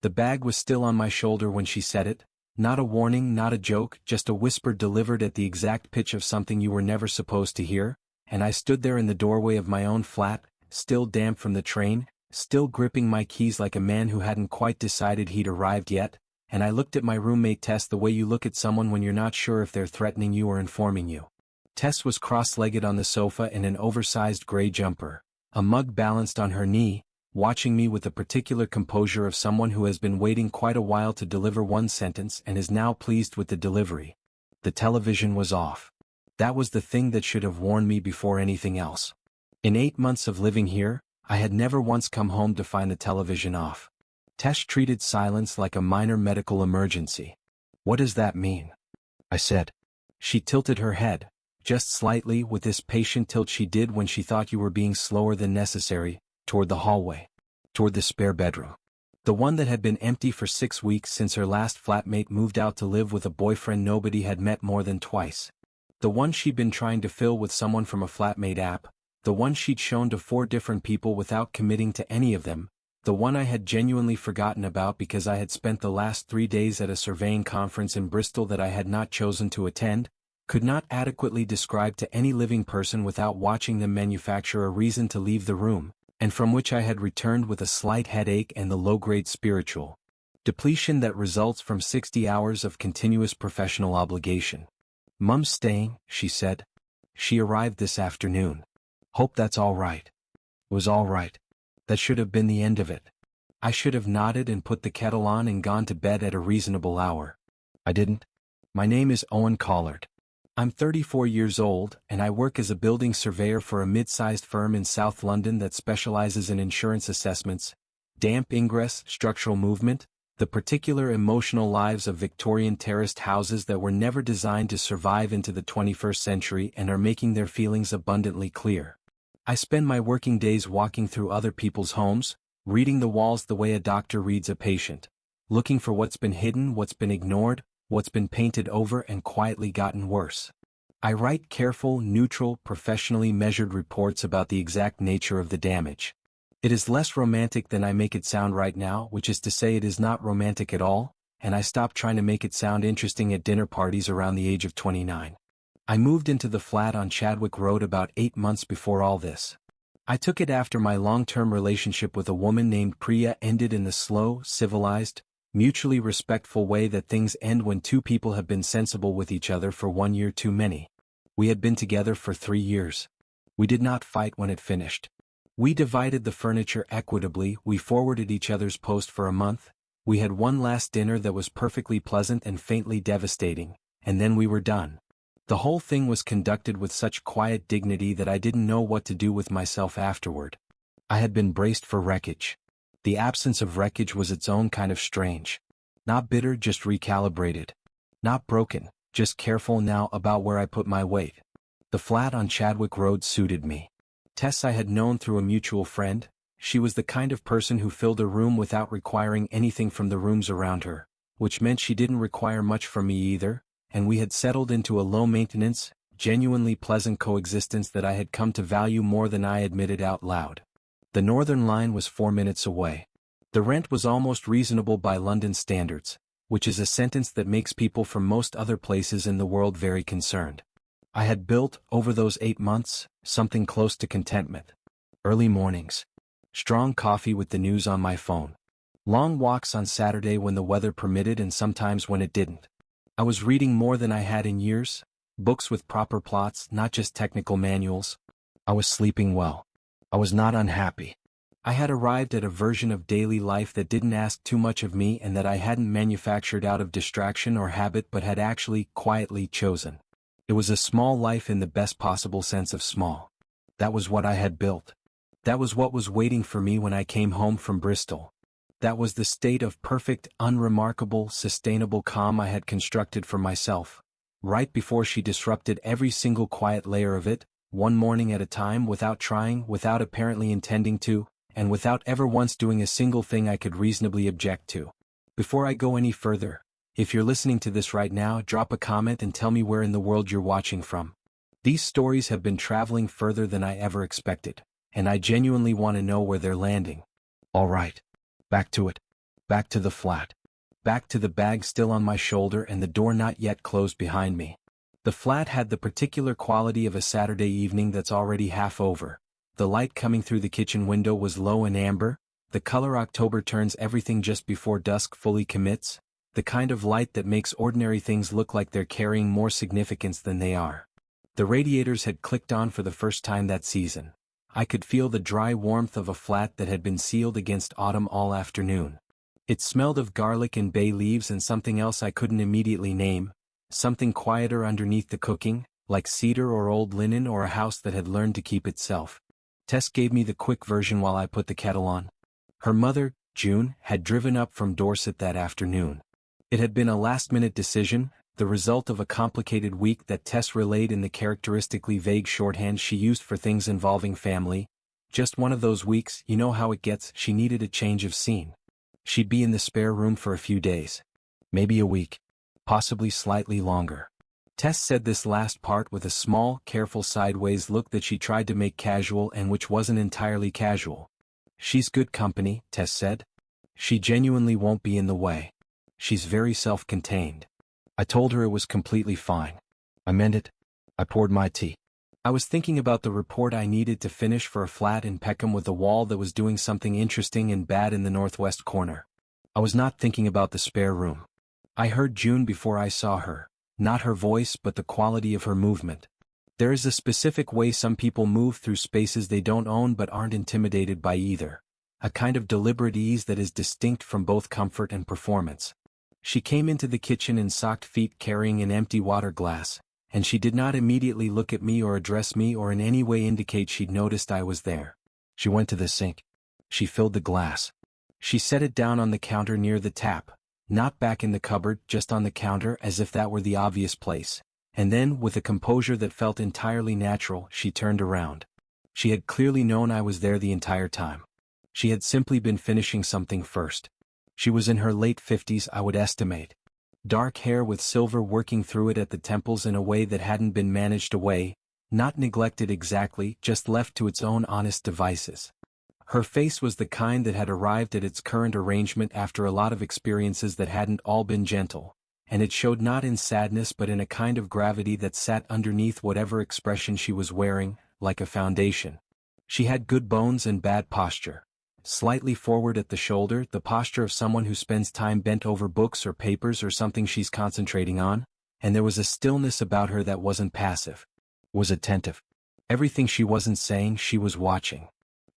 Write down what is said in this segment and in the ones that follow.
The bag was still on my shoulder when she said it. Not a warning, not a joke, just a whisper delivered at the exact pitch of something you were never supposed to hear, and I stood there in the doorway of my own flat, still damp from the train, still gripping my keys like a man who hadn't quite decided he'd arrived yet, and I looked at my roommate Tess the way you look at someone when you're not sure if they're threatening you or informing you. Tess was cross-legged on the sofa in an oversized gray jumper, a mug balanced on her knee, watching me with the particular composure of someone who has been waiting quite a while to deliver one sentence and is now pleased with the delivery. The television was off. That was the thing that should have warned me before anything else. In 8 months of living here, I had never once come home to find the television off. Tess treated silence like a minor medical emergency. "What does that mean?" I said. She tilted her head, just slightly, with this patient tilt she did when she thought you were being slower than necessary, toward the hallway. Toward the spare bedroom. The one that had been empty for 6 weeks since her last flatmate moved out to live with a boyfriend nobody had met more than twice. The one she'd been trying to fill with someone from a flatmate app, the one she'd shown to 4 different people without committing to any of them, the one I had genuinely forgotten about because I had spent the last 3 days at a surveying conference in Bristol that I had not chosen to attend, could not adequately describe to any living person without watching them manufacture a reason to leave the room, and from which I had returned with a slight headache and the low-grade spiritual depletion that results from 60 hours of continuous professional obligation. "Mum's staying," she said. "She arrived this afternoon. Hope that's all right." It was all right. That should have been the end of it. I should have nodded and put the kettle on and gone to bed at a reasonable hour. I didn't. My name is Owen Collard. I'm 34 years old, and I work as a building surveyor for a mid-sized firm in South London that specializes in insurance assessments, damp ingress, structural movement, the particular emotional lives of Victorian terraced houses that were never designed to survive into the 21st century and are making their feelings abundantly clear. I spend my working days walking through other people's homes, reading the walls the way a doctor reads a patient, looking for what's been hidden, what's been ignored, what's been painted over and quietly gotten worse. I write careful, neutral, professionally measured reports about the exact nature of the damage. It is less romantic than I make it sound right now, which is to say it is not romantic at all, and I stopped trying to make it sound interesting at dinner parties around the age of 29. I moved into the flat on Chadwick Road about 8 months before all this. I took it after my long-term relationship with a woman named Priya ended in the slow, civilized, mutually respectful way that things end when 2 people have been sensible with each other for 1 year too many. We had been together for 3 years. We did not fight when it finished. We divided the furniture equitably, we forwarded each other's post for a month, we had one last dinner that was perfectly pleasant and faintly devastating, and then we were done. The whole thing was conducted with such quiet dignity that I didn't know what to do with myself afterward. I had been braced for wreckage. The absence of wreckage was its own kind of strange. Not bitter, just recalibrated. Not broken, just careful now about where I put my weight. The flat on Chadwick Road suited me. Tess I had known through a mutual friend. She was the kind of person who filled a room without requiring anything from the rooms around her, which meant she didn't require much from me either, and we had settled into a low-maintenance, genuinely pleasant coexistence that I had come to value more than I admitted out loud. The Northern Line was 4 minutes away. The rent was almost reasonable by London standards, which is a sentence that makes people from most other places in the world very concerned. I had built, over those 8 months, something close to contentment. Early mornings. Strong coffee with the news on my phone. Long walks on Saturday when the weather permitted and sometimes when it didn't. I was reading more than I had in years, books with proper plots, not just technical manuals. I was sleeping well. I was not unhappy. I had arrived at a version of daily life that didn't ask too much of me and that I hadn't manufactured out of distraction or habit but had actually, quietly chosen. It was a small life in the best possible sense of small. That was what I had built. That was what was waiting for me when I came home from Bristol. That was the state of perfect, unremarkable, sustainable calm I had constructed for myself, right before she disrupted every single quiet layer of it, one morning at a time, without trying, without apparently intending to, and without ever once doing a single thing I could reasonably object to. Before I go any further, if you're listening to this right now, drop a comment and tell me where in the world you're watching from. These stories have been traveling further than I ever expected, and I genuinely want to know where they're landing. All right. Back to it. Back to the flat. Back to the bag still on my shoulder and the door not yet closed behind me. The flat had the particular quality of a Saturday evening that's already half over. The light coming through the kitchen window was low and amber, the color October turns everything just before dusk fully commits, the kind of light that makes ordinary things look like they're carrying more significance than they are. The radiators had clicked on for the first time that season. I could feel the dry warmth of a flat that had been sealed against autumn all afternoon. It smelled of garlic and bay leaves and something else I couldn't immediately name, something quieter underneath the cooking, like cedar or old linen or a house that had learned to keep itself. Tess gave me the quick version while I put the kettle on. Her mother, June, had driven up from Dorset that afternoon. It had been a last-minute decision, the result of a complicated week that Tess relayed in the characteristically vague shorthand she used for things involving family. Just one of those weeks, you know how it gets, she needed a change of scene. She'd be in the spare room for a few days. Maybe a week. Possibly slightly longer. Tess said this last part with a small, careful sideways look that she tried to make casual and which wasn't entirely casual. She's good company, Tess said. She genuinely won't be in the way. She's very self-contained. I told her it was completely fine. I meant it. I poured my tea. I was thinking about the report I needed to finish for a flat in Peckham with a wall that was doing something interesting and bad in the northwest corner. I was not thinking about the spare room. I heard June before I saw her, not her voice but the quality of her movement. There is a specific way some people move through spaces they don't own but aren't intimidated by either. A kind of deliberate ease that is distinct from both comfort and performance. She came into the kitchen in socked feet carrying an empty water glass, and she did not immediately look at me or address me or in any way indicate she'd noticed I was there. She went to the sink. She filled the glass. She set it down on the counter near the tap, not back in the cupboard, just on the counter as if that were the obvious place. And then, with a composure that felt entirely natural, she turned around. She had clearly known I was there the entire time. She had simply been finishing something first. She was in her late 50s, I would estimate. Dark hair with silver working through it at the temples in a way that hadn't been managed away, not neglected exactly, just left to its own honest devices. Her face was the kind that had arrived at its current arrangement after a lot of experiences that hadn't all been gentle, and it showed not in sadness but in a kind of gravity that sat underneath whatever expression she was wearing, like a foundation. She had good bones and bad posture. Slightly forward at the shoulder, the posture of someone who spends time bent over books or papers or something she's concentrating on, and there was a stillness about her that wasn't passive. Was attentive. Everything she wasn't saying, she was watching.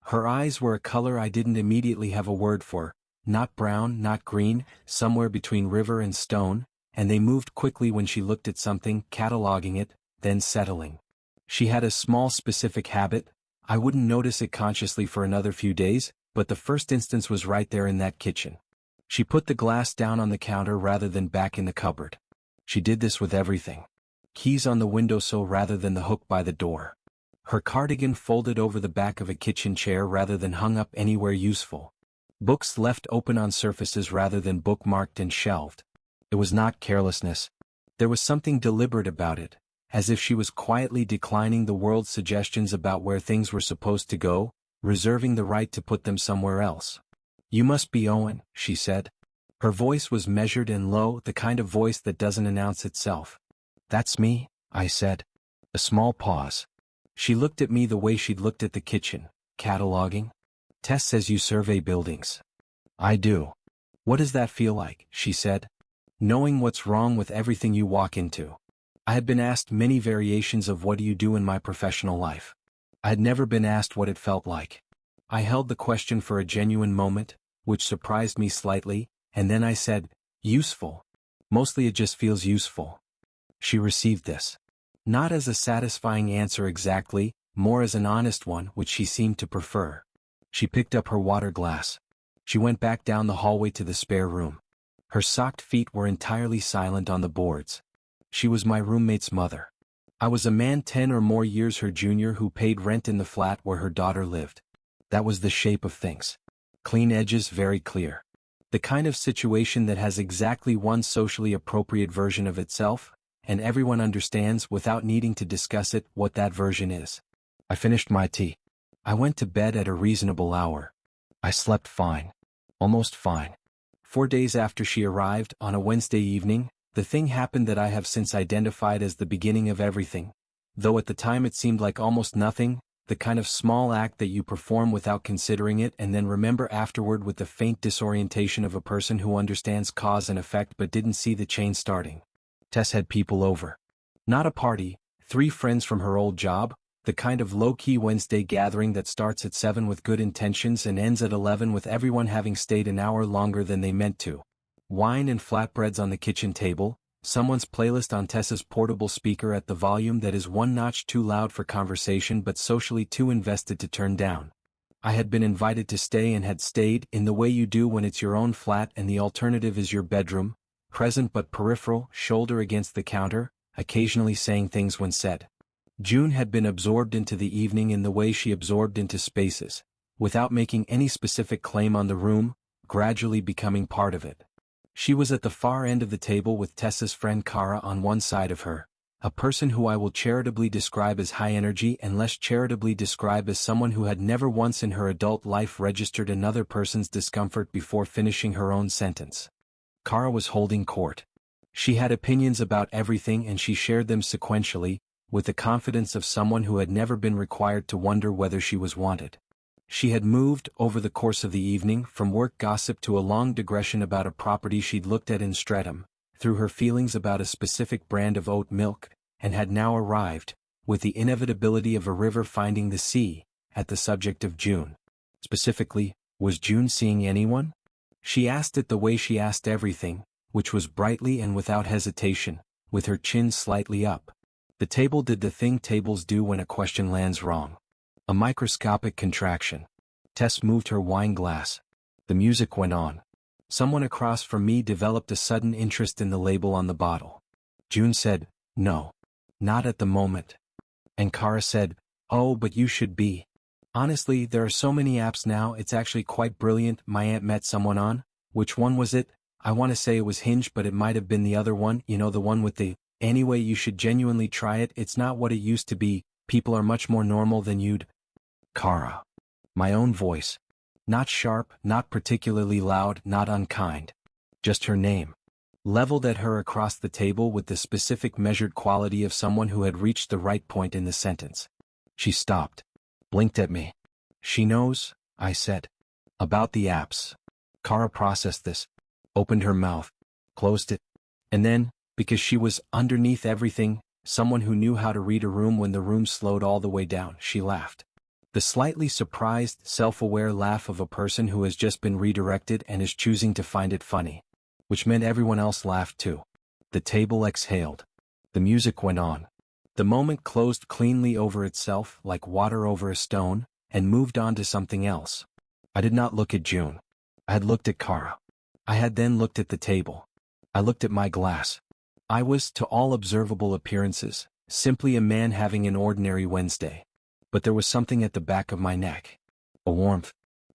Her eyes were a color I didn't immediately have a word for, not brown, not green, somewhere between river and stone, and they moved quickly when she looked at something, cataloging it, then settling. She had a small specific habit. I wouldn't notice it consciously for another few days, but the first instance was right there in that kitchen. She put the glass down on the counter rather than back in the cupboard. She did this with everything. Keys on the windowsill rather than the hook by the door. Her cardigan folded over the back of a kitchen chair rather than hung up anywhere useful. Books left open on surfaces rather than bookmarked and shelved. It was not carelessness. There was something deliberate about it, as if she was quietly declining the world's suggestions about where things were supposed to go, reserving the right to put them somewhere else. "You must be Owen," she said. Her voice was measured and low, the kind of voice that doesn't announce itself. "That's me," I said. A small pause. She looked at me the way she'd looked at the kitchen, cataloging. "Tess says you survey buildings." "I do." "What does that feel like?" she said. "Knowing what's wrong with everything you walk into." I had been asked many variations of what do you do in my professional life. I had never been asked what it felt like. I held the question for a genuine moment, which surprised me slightly, and then I said, "Useful. Mostly it just feels useful." She received this. Not as a satisfying answer exactly, more as an honest one which she seemed to prefer. She picked up her water glass. She went back down the hallway to the spare room. Her socked feet were entirely silent on the boards. She was my roommate's mother. I was a man 10 or more years her junior who paid rent in the flat where her daughter lived. That was the shape of things. Clean edges, very clear. The kind of situation that has exactly one socially appropriate version of itself, and everyone understands without needing to discuss it what that version is. I finished my tea. I went to bed at a reasonable hour. I slept fine. Almost fine. 4 days after she arrived, on a Wednesday evening, the thing happened that I have since identified as the beginning of everything. Though at the time it seemed like almost nothing, the kind of small act that you perform without considering it and then remember afterward with the faint disorientation of a person who understands cause and effect but didn't see the chain starting. Tess had people over. Not a party, 3 friends from her old job, the kind of low-key Wednesday gathering that starts at 7 with good intentions and ends at 11 with everyone having stayed an hour longer than they meant to. Wine and flatbreads on the kitchen table, someone's playlist on Tessa's portable speaker at the volume that is one notch too loud for conversation but socially too invested to turn down. I had been invited to stay and had stayed in the way you do when it's your own flat and the alternative is your bedroom, present but peripheral, shoulder against the counter, occasionally saying things when said. June had been absorbed into the evening in the way she absorbed into spaces, without making any specific claim on the room, gradually becoming part of it. She was at the far end of the table with Tessa's friend Kara on one side of her, a person who I will charitably describe as high energy and less charitably describe as someone who had never once in her adult life registered another person's discomfort before finishing her own sentence. Kara was holding court. She had opinions about everything and she shared them sequentially, with the confidence of someone who had never been required to wonder whether she was wanted. She had moved, over the course of the evening, from work gossip to a long digression about a property she'd looked at in Streatham, through her feelings about a specific brand of oat milk, and had now arrived, with the inevitability of a river finding the sea, at the subject of June. Specifically, was June seeing anyone? She asked it the way she asked everything, which was brightly and without hesitation, with her chin slightly up. The table did the thing tables do when a question lands wrong. A microscopic contraction. Tess moved her wine glass. The music went on. Someone across from me developed a sudden interest in the label on the bottle. June said, "No. Not at the moment." And Kara said, "Oh, but you should be. Honestly, there are so many apps now, it's actually quite brilliant. My aunt met someone on." Which one was it? I want to say it was Hinge, but it might have been the other one, you know, the one with the, "Anyway, you should genuinely try it, it's not what it used to be, people are much more normal than you'd." Kara. My own voice. Not sharp, not particularly loud, not unkind. Just her name. Leveled at her across the table with the specific measured quality of someone who had reached the right point in the sentence. She stopped. Blinked at me. "She knows," I said. "About the apps." Kara processed this. Opened her mouth. Closed it. And then, because she was underneath everything, someone who knew how to read a room when the room slowed all the way down, she laughed. The slightly surprised, self-aware laugh of a person who has just been redirected and is choosing to find it funny. Which meant everyone else laughed too. The table exhaled. The music went on. The moment closed cleanly over itself, like water over a stone, and moved on to something else. I did not look at June. I had looked at Kara. I had then looked at the table. I looked at my glass. I was, to all observable appearances, simply a man having an ordinary Wednesday. But there was something at the back of my neck. A warmth.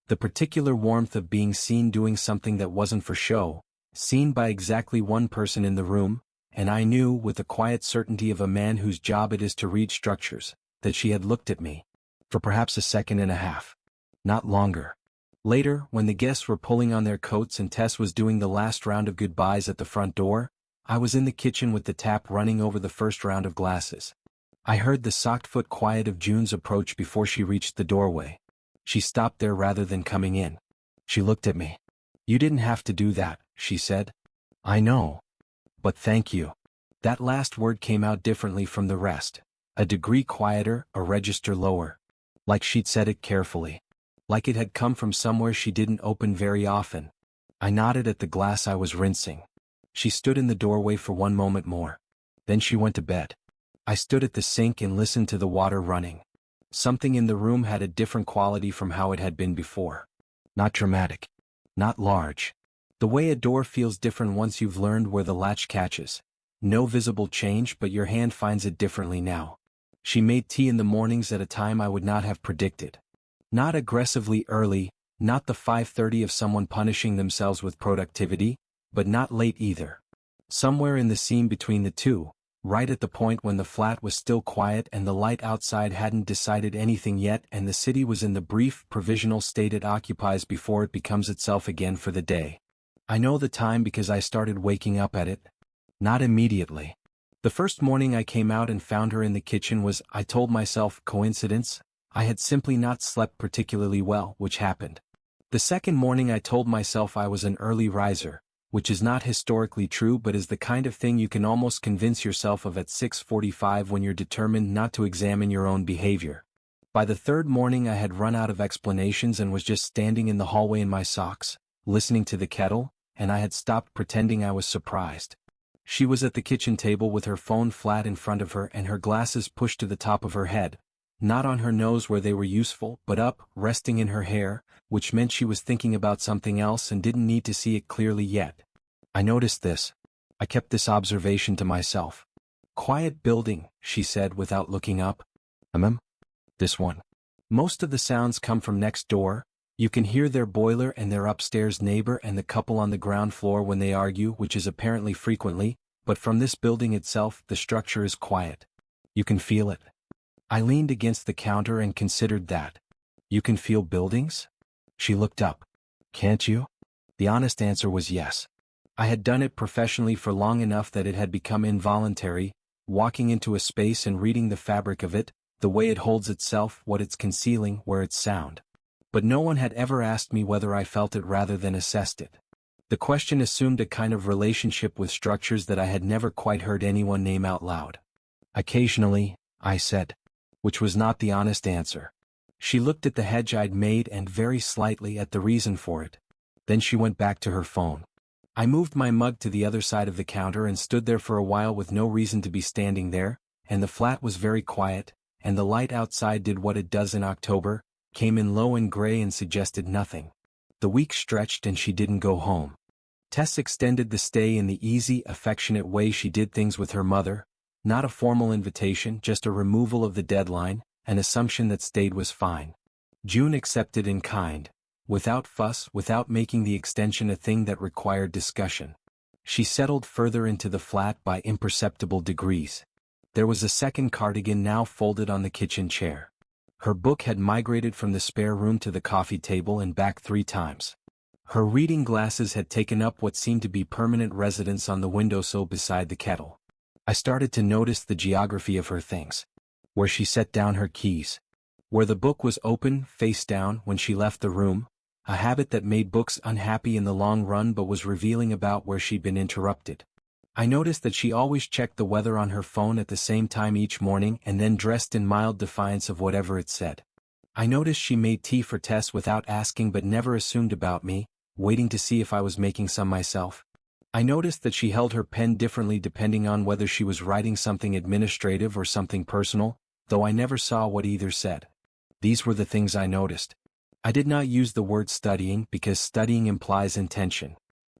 The particular warmth of being seen doing something that wasn't for show, seen by exactly one person in the room, and I knew, with the quiet certainty of a man whose job it is to read structures, that she had looked at me. For perhaps a second and a half. Not longer. Later, when the guests were pulling on their coats and Tess was doing the last round of goodbyes at the front door, I was in the kitchen with the tap running over the first round of glasses. I heard the socked foot quiet of June's approach before she reached the doorway. She stopped there rather than coming in. She looked at me. "You didn't have to do that," she said. "I know. But thank you." That last word came out differently from the rest. A degree quieter, a register lower. Like she'd said it carefully. Like it had come from somewhere she didn't open very often. I nodded at the glass I was rinsing. She stood in the doorway for one moment more. Then she went to bed. I stood at the sink and listened to the water running. Something in the room had a different quality from how it had been before. Not dramatic. Not large. The way a door feels different once you've learned where the latch catches. No visible change, but your hand finds it differently now. She made tea in the mornings at a time I would not have predicted. Not aggressively early, not the 5:30 of someone punishing themselves with productivity, but not late either. Somewhere in the seam between the two, right at the point when the flat was still quiet and the light outside hadn't decided anything yet and the city was in the brief, provisional state it occupies before it becomes itself again for the day. I know the time because I started waking up at it. Not immediately. The first morning I came out and found her in the kitchen was, I told myself, coincidence. I had simply not slept particularly well, which happened. The second morning I told myself I was an early riser, which is not historically true but is the kind of thing you can almost convince yourself of at 6:45 when you're determined not to examine your own behavior. By the third morning I had run out of explanations and was just standing in the hallway in my socks, listening to the kettle, and I had stopped pretending I was surprised. She was at the kitchen table with her phone flat in front of her and her glasses pushed to the top of her head, not on her nose where they were useful, but up, resting in her hair, which meant she was thinking about something else and didn't need to see it clearly yet. I noticed this. I kept this observation to myself. Quiet building, she said without looking up. This one. Most of the sounds come from next door. You can hear their boiler and their upstairs neighbor and the couple on the ground floor when they argue, which is apparently frequently, but from this building itself the structure is quiet. You can feel it. I leaned against the counter and considered that. You can feel buildings? She looked up. Can't you? The honest answer was yes. I had done it professionally for long enough that it had become involuntary, walking into a space and reading the fabric of it, the way it holds itself, what it's concealing, where it's sound. But no one had ever asked me whether I felt it rather than assessed it. The question assumed a kind of relationship with structures that I had never quite heard anyone name out loud. Occasionally, I said. Which was not the honest answer. She looked at the hedge I'd made and very slightly at the reason for it. Then she went back to her phone. I moved my mug to the other side of the counter and stood there for a while with no reason to be standing there, and the flat was very quiet, and the light outside did what it does in October, came in low and gray and suggested nothing. The week stretched and she didn't go home. Tess extended the stay in the easy, affectionate way she did things with her mother, not a formal invitation, just a removal of the deadline, an assumption that stayed was fine. June accepted in kind, without fuss, without making the extension a thing that required discussion. She settled further into the flat by imperceptible degrees. There was a second cardigan now folded on the kitchen chair. Her book had migrated from the spare room to the coffee table and back 3 times. Her reading glasses had taken up what seemed to be permanent residence on the windowsill beside the kettle. I started to notice the geography of her things. Where she set down her keys. Where the book was open, face down, when she left the room, a habit that made books unhappy in the long run but was revealing about where she'd been interrupted. I noticed that she always checked the weather on her phone at the same time each morning and then dressed in mild defiance of whatever it said. I noticed she made tea for Tess without asking but never assumed about me, waiting to see if I was making some myself. I noticed that she held her pen differently depending on whether she was writing something administrative or something personal, though I never saw what either said. These were the things I noticed. I did not use the word studying because studying implies intention.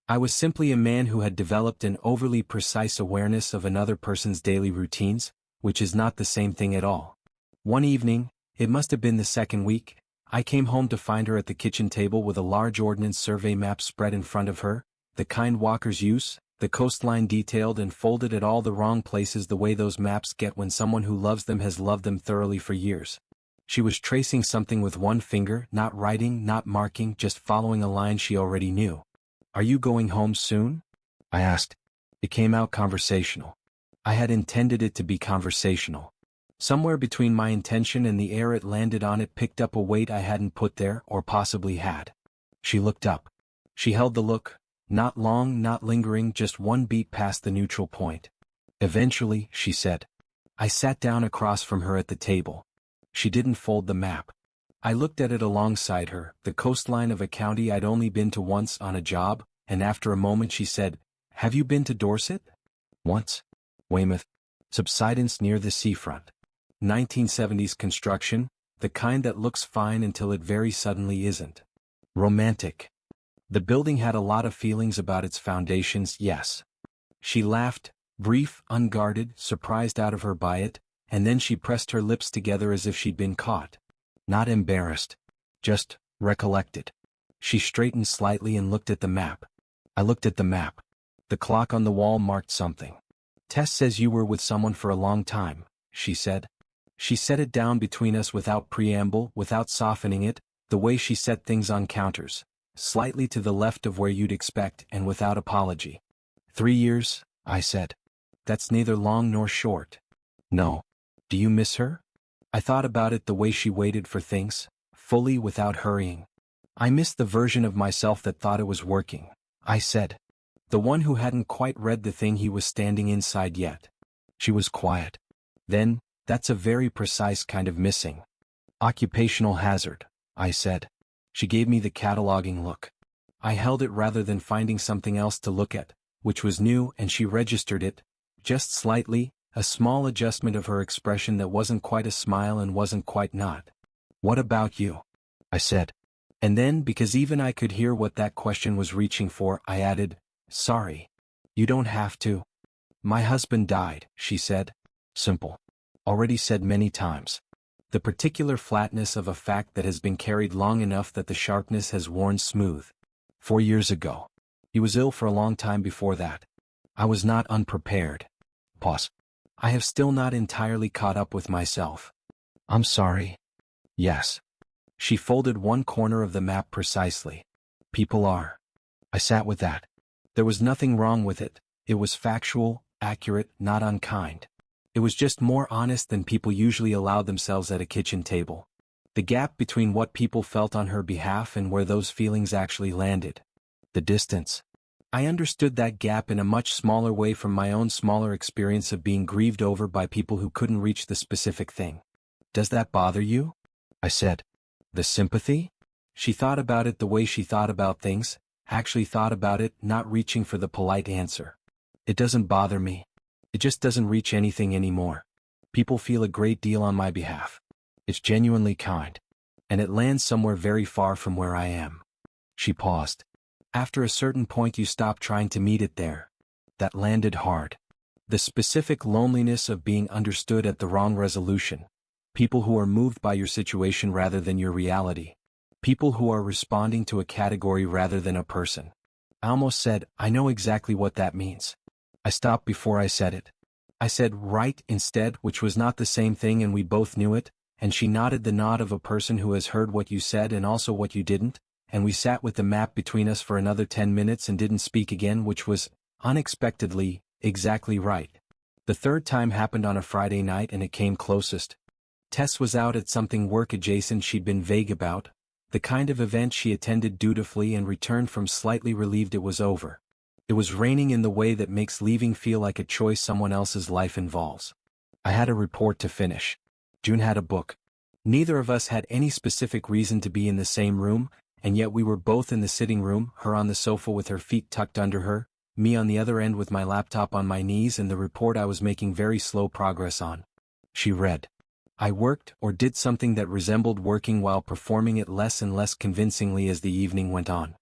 I was simply a man who had developed an overly precise awareness of another person's daily routines, which is not the same thing at all. One evening, it must have been the second week, I came home to find her at the kitchen table with a large ordnance survey map spread in front of her, the kind walkers use, the coastline detailed and folded at all the wrong places the way those maps get when someone who loves them has loved them thoroughly for years. She was tracing something with one finger, not writing, not marking, just following a line she already knew. "Are you going home soon?" I asked. It came out conversational. I had intended it to be conversational. Somewhere between my intention and the air it landed on it picked up a weight I hadn't put there, or possibly had. She looked up. She held the look, not long, not lingering, just one beat past the neutral point. "Eventually," she said. I sat down across from her at the table. She didn't fold the map. I looked at it alongside her, the coastline of a county I'd only been to once on a job, and after a moment she said, "Have you been to Dorset?" "Once." "Weymouth." "Subsidence near the seafront. 1970s construction, the kind that looks fine until it very suddenly isn't. Romantic. The building had a lot of feelings about its foundations, yes." She laughed, brief, unguarded, surprised out of her by it, and then she pressed her lips together as if she'd been caught. Not embarrassed. Just recollected. She straightened slightly and looked at the map. I looked at the map. The clock on the wall marked something. "Tess says you were with someone for a long time," she said. She set it down between us without preamble, without softening it, the way she set things on counters. slightly to the left of where you'd expect and without apology. 3 years, I said. That's neither long nor short. No. Do you miss her? I thought about it, the way she waited for things, fully without hurrying. I missed the version of myself that thought it was working, I said. The one who hadn't quite read the thing he was standing inside yet. She was quiet. Then, that's a very precise kind of missing. Occupational hazard, I said. She gave me the cataloging look. I held it rather than finding something else to look at, which was new, and she registered it, just slightly, a small adjustment of her expression that wasn't quite a smile and wasn't quite not. What about you? I said. And then, because even I could hear what that question was reaching for, I added, sorry. You don't have to. My husband died, she said. Simple. Already said many times. The particular flatness of a fact that has been carried long enough that the sharpness has worn smooth. 4 years ago. He was ill for a long time before that. I was not unprepared. Pause. I have still not entirely caught up with myself. I'm sorry. Yes. She folded one corner of the map precisely. People are. I sat with that. There was nothing wrong with it. It was factual, accurate, not unkind. It was just more honest than people usually allow themselves at a kitchen table. The gap between what people felt on her behalf and where those feelings actually landed. The distance. I understood that gap in a much smaller way from my own smaller experience of being grieved over by people who couldn't reach the specific thing. Does that bother you? I said. The sympathy? She thought about it the way she thought about things, actually thought about it, not reaching for the polite answer. It doesn't bother me. It just doesn't reach anything anymore. People feel a great deal on my behalf. It's genuinely kind. And it lands somewhere very far from where I am. She paused. After a certain point you stop trying to meet it there. That landed hard. The specific loneliness of being understood at the wrong resolution. People who are moved by your situation rather than your reality. People who are responding to a category rather than a person. I almost said, I know exactly what that means. I stopped before I said it. I said right instead, which was not the same thing, and we both knew it, and she nodded the nod of a person who has heard what you said and also what you didn't, and we sat with the map between us for another 10 minutes and didn't speak again, which was, unexpectedly, exactly right. The third time happened on a Friday night and it came closest. Tess was out at something work adjacent she'd been vague about, the kind of event she attended dutifully and returned from slightly relieved it was over. It was raining in the way that makes leaving feel like a choice someone else's life involves. I had a report to finish. June had a book. Neither of us had any specific reason to be in the same room, and yet we were both in the sitting room, her on the sofa with her feet tucked under her, me on the other end with my laptop on my knees and the report I was making very slow progress on. She read. I worked or did something that resembled working while performing it less and less convincingly as the evening went on.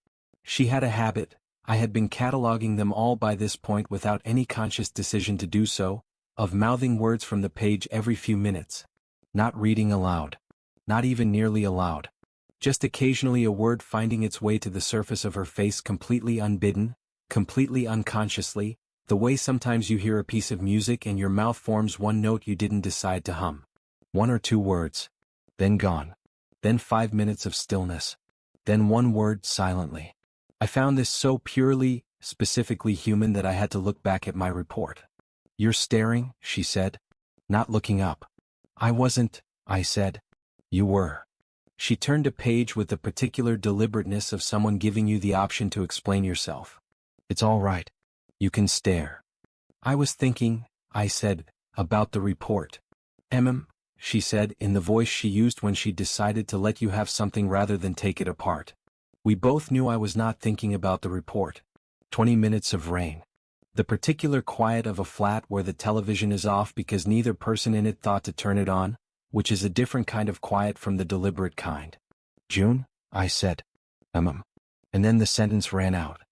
She had a habit. I had been cataloging them all by this point without any conscious decision to do so, of mouthing words from the page every few minutes. Not reading aloud. Not even nearly aloud. Just occasionally a word finding its way to the surface of her face completely unbidden, completely unconsciously, the way sometimes you hear a piece of music and your mouth forms one note you didn't decide to hum. 1 or 2 words. Then gone. Then 5 minutes of stillness. Then one word silently. I found this so purely, specifically human that I had to look back at my report. You're staring, she said. Not looking up. I wasn't, I said. You were. She turned a page with the particular deliberateness of someone giving you the option to explain yourself. It's all right. You can stare. I was thinking, I said, about the report. She said in the voice she used when she decided to let you have something rather than take it apart. We both knew I was not thinking about the report. 20 minutes of rain. The particular quiet of a flat where the television is off because neither person in it thought to turn it on, which is a different kind of quiet from the deliberate kind. June, I said. And then the sentence ran out.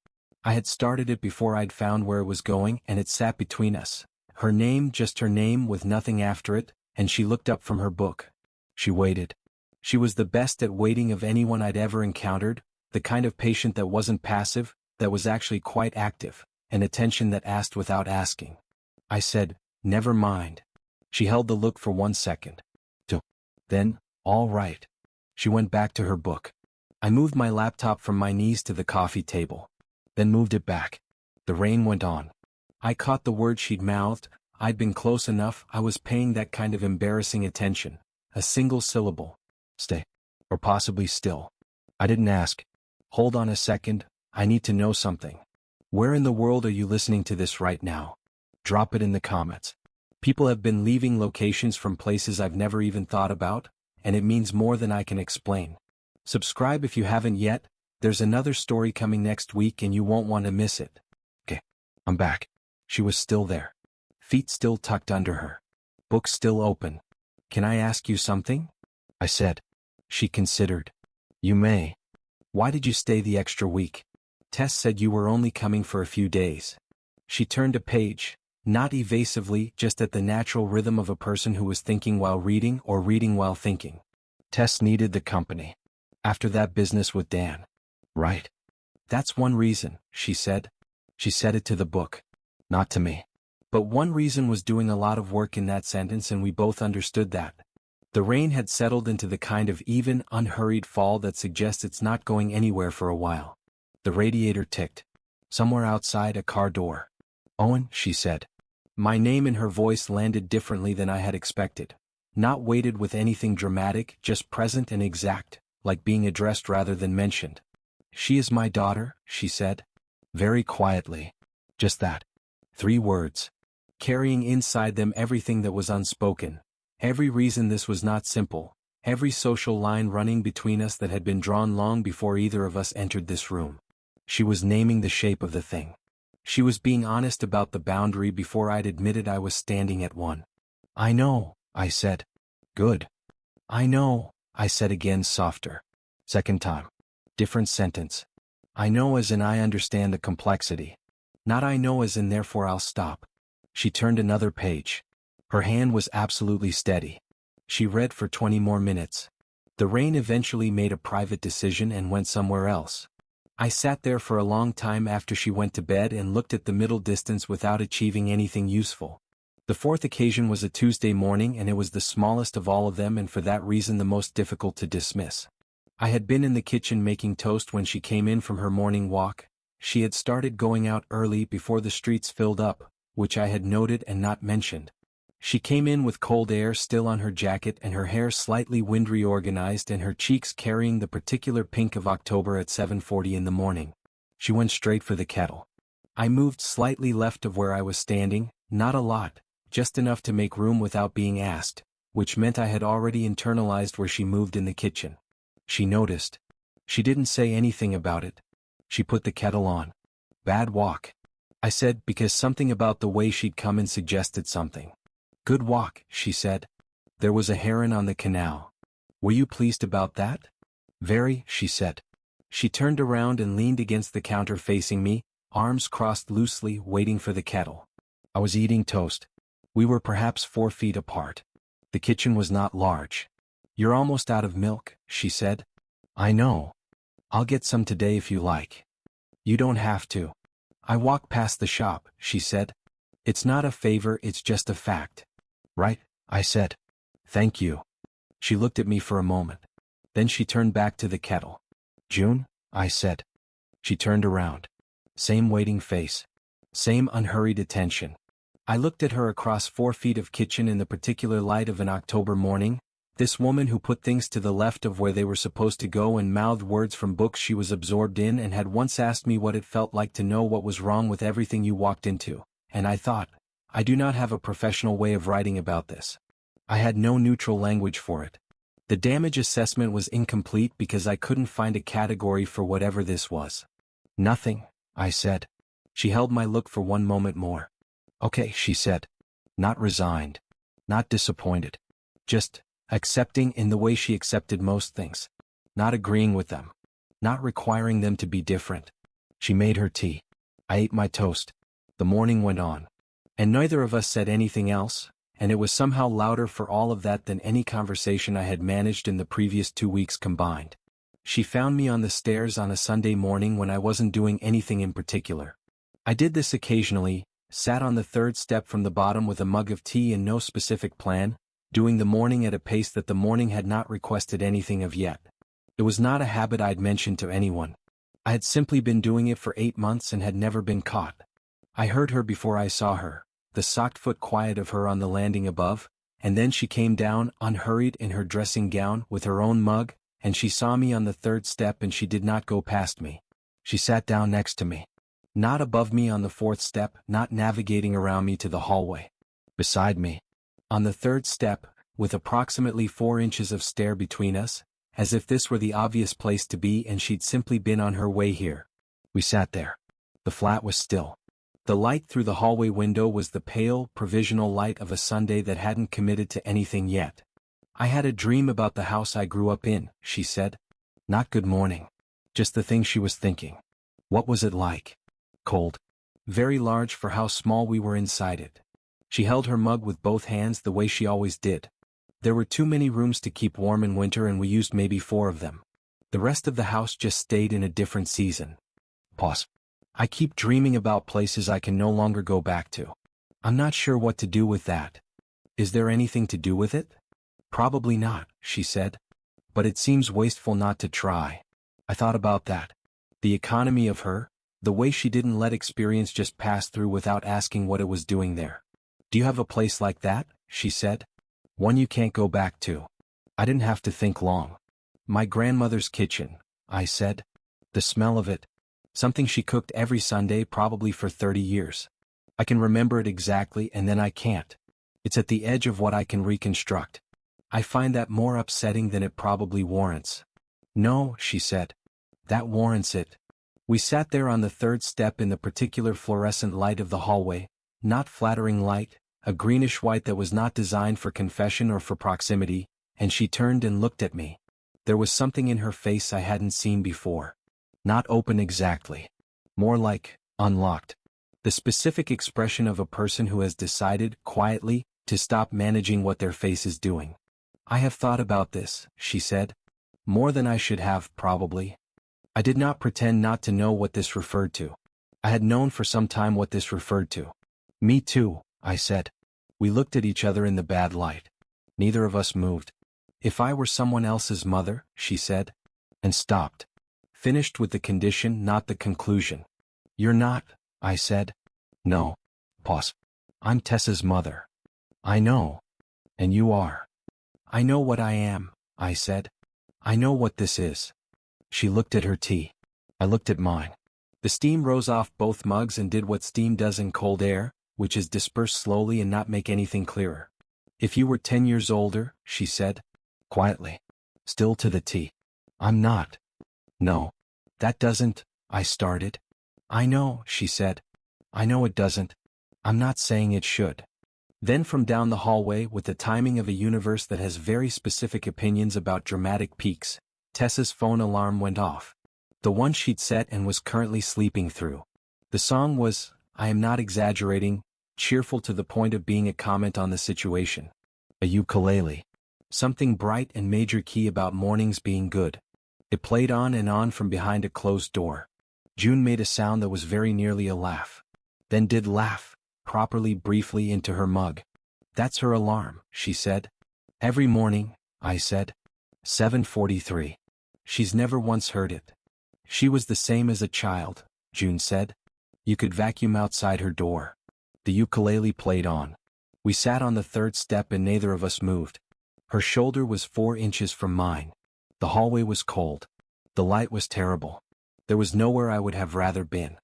I had started it before I'd found where it was going, and it sat between us. Her name, just her name with nothing after it, and she looked up from her book. She waited. She was the best at waiting of anyone I'd ever encountered, the kind of patient that wasn't passive, that was actually quite active, an attention that asked without asking. I said, never mind. She held the look for 1 second. Then, all right. She went back to her book. I moved my laptop from my knees to the coffee table. Then moved it back. The rain went on. I caught the word she'd mouthed. I'd been close enough. I was paying that kind of embarrassing attention. A single syllable. Stay. Or possibly still. I didn't ask. Hold on a second. I need to know something. Where in the world are you listening to this right now? Drop it in the comments. People have been leaving locations from places I've never even thought about, and it means more than I can explain. Subscribe if you haven't yet. There's another story coming next week and you won't want to miss it. Okay, I'm back. She was still there. Feet still tucked under her. Book still open. Can I ask you something? I said. She considered. You may. Why did you stay the extra week? Tess said you were only coming for a few days. She turned a page, not evasively, just at the natural rhythm of a person who was thinking while reading or reading while thinking. Tess needed the company. After that business with Dan. Right. That's one reason, she said. She said it to the book. Not to me. But one reason was doing a lot of work in that sentence, and we both understood that. The rain had settled into the kind of even, unhurried fall that suggests it's not going anywhere for a while. The radiator ticked. Somewhere outside, a car door. Owen, she said. My name in her voice landed differently than I had expected. Not weighted with anything dramatic, just present and exact, like being addressed rather than mentioned. She is my daughter, she said. Very quietly. Just that. 3 words. Carrying inside them everything that was unspoken. Every reason this was not simple. Every social line running between us that had been drawn long before either of us entered this room. She was naming the shape of the thing. She was being honest about the boundary before I'd admitted I was standing at one. I know, I said. Good. I know, I said again, softer. Second time. Different sentence. I know as in I understand the complexity. Not I know as in therefore I'll stop. She turned another page. Her hand was absolutely steady. She read for 20 more minutes. The rain eventually made a private decision and went somewhere else. I sat there for a long time after she went to bed and looked at the middle distance without achieving anything useful. The 4th occasion was a Tuesday morning, and it was the smallest of all of them, and for that reason the most difficult to dismiss. I had been in the kitchen making toast when she came in from her morning walk. She had started going out early before the streets filled up, which I had noted and not mentioned. She came in with cold air still on her jacket and her hair slightly wind reorganized and her cheeks carrying the particular pink of October at 7:40 in the morning. She went straight for the kettle. I moved slightly left of where I was standing, not a lot, just enough to make room without being asked, which meant I had already internalized where she moved in the kitchen. She noticed. She didn't say anything about it. She put the kettle on. Bad walk. I said, because something about the way she'd come in suggested something. Good walk, she said. There was a heron on the canal. Were you pleased about that? Very, she said. She turned around and leaned against the counter facing me, arms crossed loosely, waiting for the kettle. I was eating toast. We were perhaps 4 feet apart. The kitchen was not large. You're almost out of milk, she said. I know. I'll get some today if you like. You don't have to. I walked past the shop, she said. It's not a favor, it's just a fact. Right, I said. Thank you. She looked at me for a moment. Then she turned back to the kettle. June, I said. She turned around. Same waiting face. Same unhurried attention. I looked at her across 4 feet of kitchen in the particular light of an October morning, this woman who put things to the left of where they were supposed to go and mouthed words from books she was absorbed in and had once asked me what it felt like to know what was wrong with everything you walked into, and I thought, I do not have a professional way of writing about this. I had no neutral language for it. The damage assessment was incomplete because I couldn't find a category for whatever this was. Nothing, I said. She held my look for one moment more. Okay, she said. Not resigned. Not disappointed. Just accepting in the way she accepted most things. Not agreeing with them. Not requiring them to be different. She made her tea. I ate my toast. The morning went on. And neither of us said anything else, and it was somehow louder for all of that than any conversation I had managed in the previous 2 weeks combined. She found me on the stairs on a Sunday morning when I wasn't doing anything in particular. I did this occasionally, sat on the 3rd step from the bottom with a mug of tea and no specific plan, doing the morning at a pace that the morning had not requested anything of yet. It was not a habit I'd mentioned to anyone. I had simply been doing it for 8 months and had never been caught. I heard her before I saw her, the socked foot quiet of her on the landing above, and then she came down, unhurried in her dressing gown with her own mug, and she saw me on the 3rd step and she did not go past me. She sat down next to me. Not above me on the 4th step, not navigating around me to the hallway. Beside me. On the 3rd step, with approximately 4 inches of stair between us, as if this were the obvious place to be and she'd simply been on her way here. We sat there. The flat was still. The light through the hallway window was the pale, provisional light of a Sunday that hadn't committed to anything yet. I had a dream about the house I grew up in, she said. Not good morning. Just the thing she was thinking. What was it like? Cold. Very large for how small we were inside it. She held her mug with both hands the way she always did. There were too many rooms to keep warm in winter and we used maybe 4 of them. The rest of the house just stayed in a different season. Pause. I keep dreaming about places I can no longer go back to. I'm not sure what to do with that. Is there anything to do with it? Probably not, she said. But it seems wasteful not to try. I thought about that. The economy of her, the way she didn't let experience just pass through without asking what it was doing there. Do you have a place like that? She said. One you can't go back to. I didn't have to think long. My grandmother's kitchen, I said. The smell of it. Something she cooked every Sunday probably for 30 years. I can remember it exactly and then I can't. It's at the edge of what I can reconstruct. I find that more upsetting than it probably warrants. No, she said. That warrants it. We sat there on the 3rd step in the particular fluorescent light of the hallway, not flattering light, a greenish white that was not designed for confession or for proximity, and she turned and looked at me. There was something in her face I hadn't seen before. Not open exactly. More like, unlocked. The specific expression of a person who has decided, quietly, to stop managing what their face is doing. I have thought about this, she said. More than I should have, probably. I did not pretend not to know what this referred to. I had known for some time what this referred to. Me too, I said. We looked at each other in the bad light. Neither of us moved. If I were someone else's mother, she said. And stopped. Finished with the condition, not the conclusion. You're not, I said. No. Pause. I'm Tessa's mother. I know. And you are. I know what I am, I said. I know what this is. She looked at her tea. I looked at mine. The steam rose off both mugs and did what steam does in cold air, which is disperse slowly and not make anything clearer. If you were 10 years older, she said. Quietly. Still to the tea. I'm not. No. That doesn't, I started. I know, she said. I know it doesn't. I'm not saying it should. Then from down the hallway, with the timing of a universe that has very specific opinions about dramatic peaks, Tessa's phone alarm went off. The one she'd set and was currently sleeping through. The song was, I am not exaggerating, cheerful to the point of being a comment on the situation. A ukulele. Something bright and major key about mornings being good. It played on and on from behind a closed door. June made a sound that was very nearly a laugh. Then did laugh, properly briefly into her mug. That's her alarm, she said. Every morning, I said. 7:43. She's never once heard it. She was the same as a child, June said. You could vacuum outside her door. The ukulele played on. We sat on the 3rd step and neither of us moved. Her shoulder was 4 inches from mine. The hallway was cold. The light was terrible. There was nowhere I would have rather been.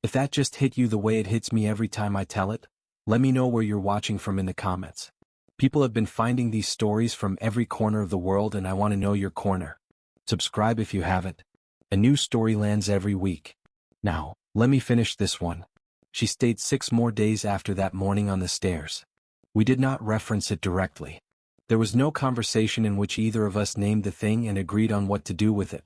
If that just hit you the way it hits me every time I tell it, let me know where you're watching from in the comments. People have been finding these stories from every corner of the world and I want to know your corner. Subscribe if you haven't. A new story lands every week. Now, let me finish this one. She stayed 6 more days after that morning on the stairs. We did not reference it directly. There was no conversation in which either of us named the thing and agreed on what to do with it.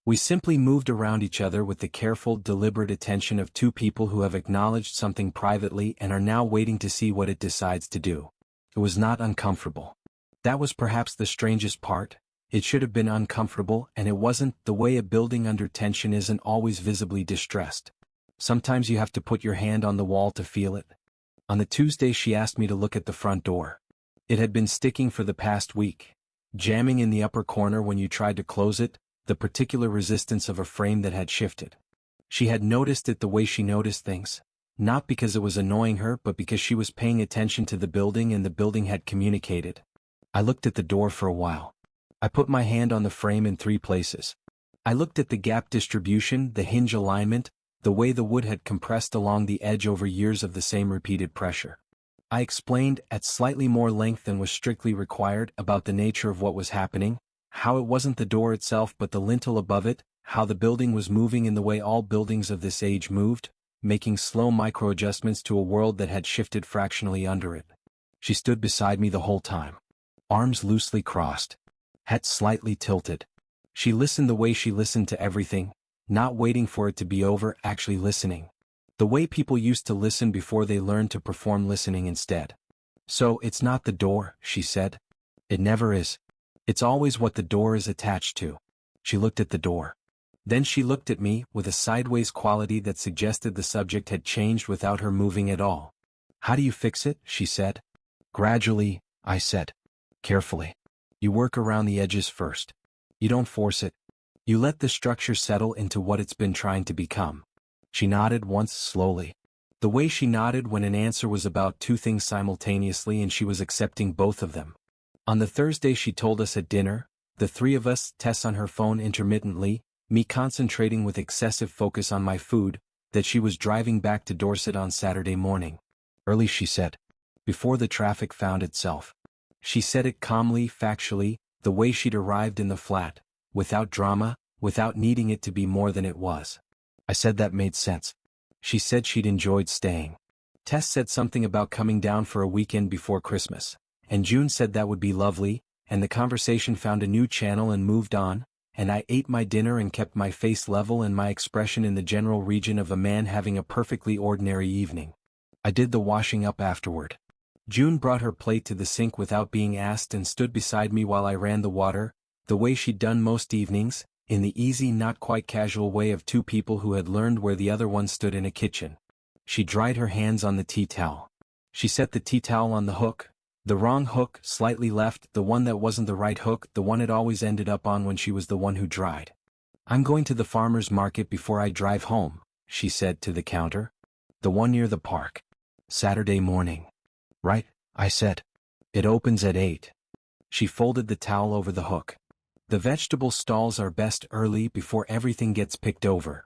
We simply moved around each other with the careful, deliberate attention of 2 people who have acknowledged something privately and are now waiting to see what it decides to do. It was not uncomfortable. That was perhaps the strangest part. It should have been uncomfortable, and it wasn't. The way a building under tension isn't always visibly distressed. Sometimes you have to put your hand on the wall to feel it. On the Tuesday she asked me to look at the front door. It had been sticking for the past week, jamming in the upper corner when you tried to close it, the particular resistance of a frame that had shifted. She had noticed it the way she noticed things, not because it was annoying her but because she was paying attention to the building and the building had communicated. I looked at the door for a while. I put my hand on the frame in 3 places. I looked at the gap distribution, the hinge alignment, the way the wood had compressed along the edge over years of the same repeated pressure. I explained, at slightly more length than was strictly required, about the nature of what was happening, how it wasn't the door itself but the lintel above it, how the building was moving in the way all buildings of this age moved, making slow micro-adjustments to a world that had shifted fractionally under it. She stood beside me the whole time. Arms loosely crossed. Head slightly tilted. She listened the way she listened to everything, not waiting for it to be over, actually listening. The way people used to listen before they learned to perform listening instead. So, it's not the door, she said. It never is. It's always what the door is attached to. She looked at the door. Then she looked at me, with a sideways quality that suggested the subject had changed without her moving at all. How do you fix it? She said. Gradually, I said. Carefully. You work around the edges first. You don't force it. You let the structure settle into what it's been trying to become. She nodded once slowly. The way she nodded when an answer was about 2 things simultaneously and she was accepting both of them. On the Thursday she told us at dinner, the 3 of us, Tess on her phone intermittently, me concentrating with excessive focus on my food, that she was driving back to Dorset on Saturday morning. Early, she said. Before the traffic found itself. She said it calmly, factually, the way she'd arrived in the flat, without drama, without needing it to be more than it was. I said that made sense. She said she'd enjoyed staying. Tess said something about coming down for a weekend before Christmas, and June said that would be lovely, and the conversation found a new channel and moved on, and I ate my dinner and kept my face level and my expression in the general region of a man having a perfectly ordinary evening. I did the washing up afterward. June brought her plate to the sink without being asked and stood beside me while I ran the water, the way she'd done most evenings, in the easy, not quite casual way of 2 people who had learned where the other one stood in a kitchen. She dried her hands on the tea towel. She set the tea towel on the hook, the wrong hook, slightly left, the one that wasn't the right hook, the one it always ended up on when she was the one who dried. I'm going to the farmer's market before I drive home, she said to the counter. The one near the park. Saturday morning. Right, I said. It opens at 8. She folded the towel over the hook. The vegetable stalls are best early before everything gets picked over.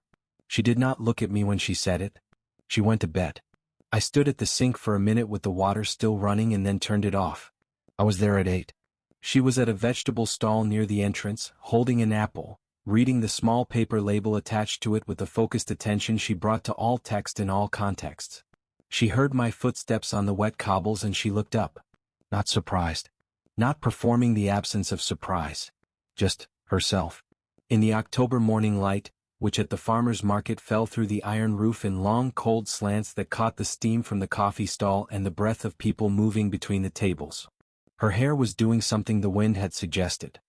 She did not look at me when she said it. She went to bed. I stood at the sink for a minute with the water still running and then turned it off. I was there at 8. She was at a vegetable stall near the entrance, holding an apple, reading the small paper label attached to it with the focused attention she brought to all text in all contexts. She heard my footsteps on the wet cobbles and she looked up. Not surprised. Not performing the absence of surprise. Just herself. In the October morning light, which at the farmer's market fell through the iron roof in long cold slants that caught the steam from the coffee stall and the breath of people moving between the tables. Her hair was doing something the wind had suggested.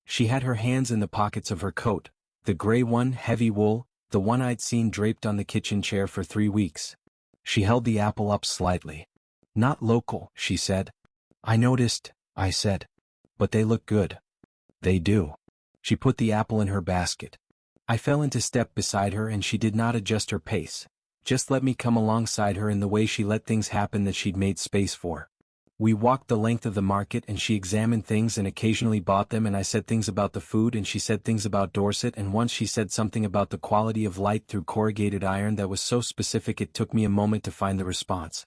She had her hands in the pockets of her coat, the gray one, heavy wool, the one I'd seen draped on the kitchen chair for 3 weeks. She held the apple up slightly. Not local, she said. I noticed, I said. But they look good. They do. She put the apple in her basket. I fell into step beside her and she did not adjust her pace, just let me come alongside her in the way she let things happen that she'd made space for. We walked the length of the market and she examined things and occasionally bought them and I said things about the food and she said things about Dorset and once she said something about the quality of light through corrugated iron that was so specific it took me a moment to find the response.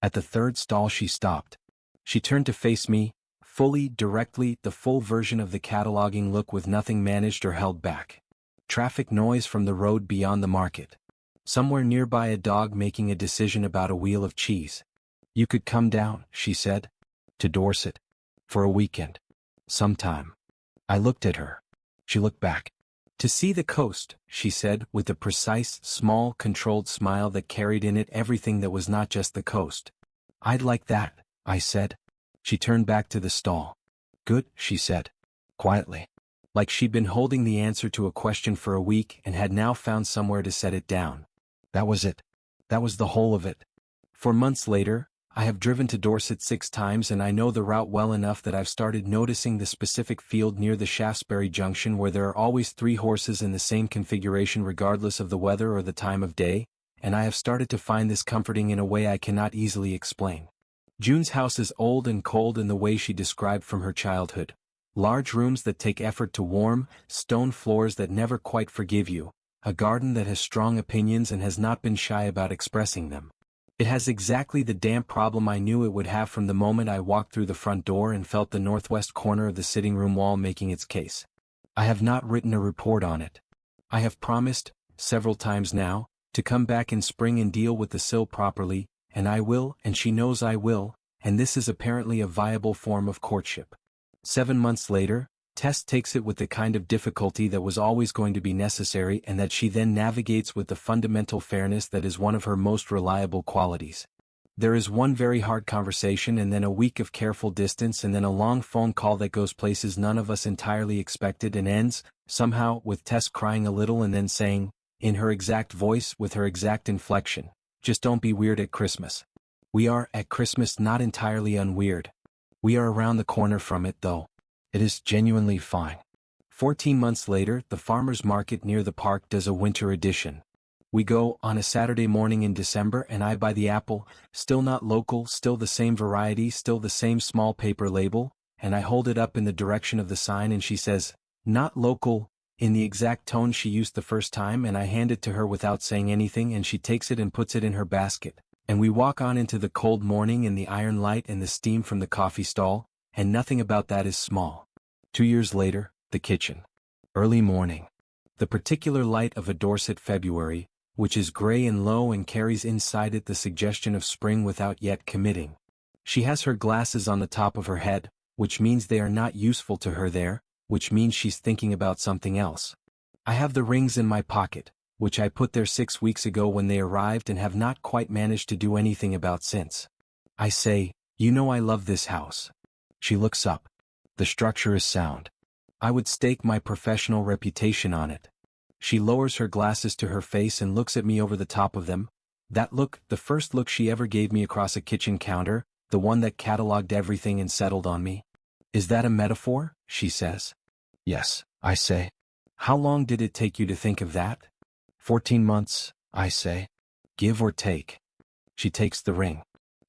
At the 3rd stall she stopped. She turned to face me, fully, directly, the full version of the cataloging look with nothing managed or held back. Traffic noise from the road beyond the market. Somewhere nearby a dog making a decision about a wheel of cheese. You could come down, she said. To Dorset. For a weekend. Sometime. I looked at her. She looked back. To see the coast, she said, with a precise, small, controlled smile that carried in it everything that was not just the coast. I'd like that, I said. She turned back to the stall. Good, she said. Quietly. Like she'd been holding the answer to a question for a week and had now found somewhere to set it down. That was it. That was the whole of it. For months later, I have driven to Dorset 6 times and I know the route well enough that I've started noticing the specific field near the Shaftesbury Junction where there are always 3 horses in the same configuration regardless of the weather or the time of day, and I have started to find this comforting in a way I cannot easily explain. June's house is old and cold in the way she described from her childhood. Large rooms that take effort to warm, stone floors that never quite forgive you, a garden that has strong opinions and has not been shy about expressing them. It has exactly the damp problem I knew it would have from the moment I walked through the front door and felt the northwest corner of the sitting room wall making its case. I have not written a report on it. I have promised, several times now, to come back in spring and deal with the sill properly, and I will, and she knows I will, and this is apparently a viable form of courtship. 7 months later, Tess takes it with the kind of difficulty that was always going to be necessary and that she then navigates with the fundamental fairness that is one of her most reliable qualities. There is one very hard conversation and then a week of careful distance and then a long phone call that goes places none of us entirely expected and ends, somehow, with Tess crying a little and then saying, in her exact voice with her exact inflection, "Just don't be weird at Christmas." We are, at Christmas, not entirely unweird. We are around the corner from it, though. It is genuinely fine. 14 months later, the farmer's market near the park does a winter edition. We go on a Saturday morning in December and I buy the apple, still not local, still the same variety, still the same small paper label, and I hold it up in the direction of the sign and she says, "Not local," in the exact tone she used the first time, and I hand it to her without saying anything and she takes it and puts it in her basket, and we walk on into the cold morning and the iron light and the steam from the coffee stall, and nothing about that is small. 2 years later, the kitchen. Early morning. The particular light of a Dorset February, which is gray and low and carries inside it the suggestion of spring without yet committing. She has her glasses on the top of her head, which means they are not useful to her there, which means she's thinking about something else. I have the rings in my pocket, which I put there 6 weeks ago when they arrived and have not quite managed to do anything about since. I say, "You know I love this house." She looks up. The structure is sound. I would stake my professional reputation on it. She lowers her glasses to her face and looks at me over the top of them. That look, the first look she ever gave me across a kitchen counter, the one that catalogued everything and settled on me. "Is that a metaphor?" she says. "Yes," I say. "How long did it take you to think of that?" 14 months, I say. "Give or take." She takes the ring.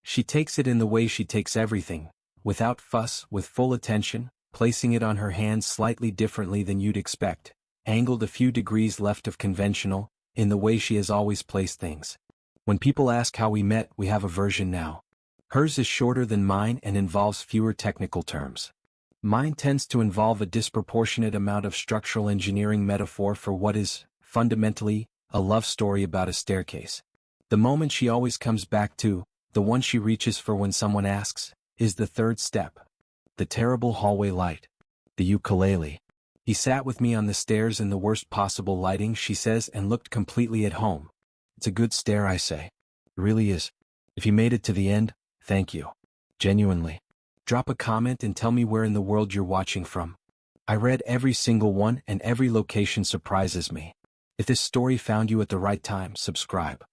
She takes it in the way she takes everything, without fuss, with full attention, placing it on her hand slightly differently than you'd expect, angled a few degrees left of conventional, in the way she has always placed things. When people ask how we met, we have a version now. Hers is shorter than mine and involves fewer technical terms. Mine tends to involve a disproportionate amount of structural engineering metaphor for what is, fundamentally, a love story about a staircase. The moment she always comes back to, the one she reaches for when someone asks, is the third step. The terrible hallway light. The ukulele. "He sat with me on the stairs in the worst possible lighting," she says, "and looked completely at home." "It's a good stair," I say. "It really is. If you made it to the end, thank you. Genuinely. Drop a comment and tell me where in the world you're watching from. I read every single one and every location surprises me. If this story found you at the right time, subscribe.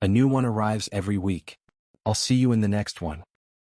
A new one arrives every week. I'll see you in the next one.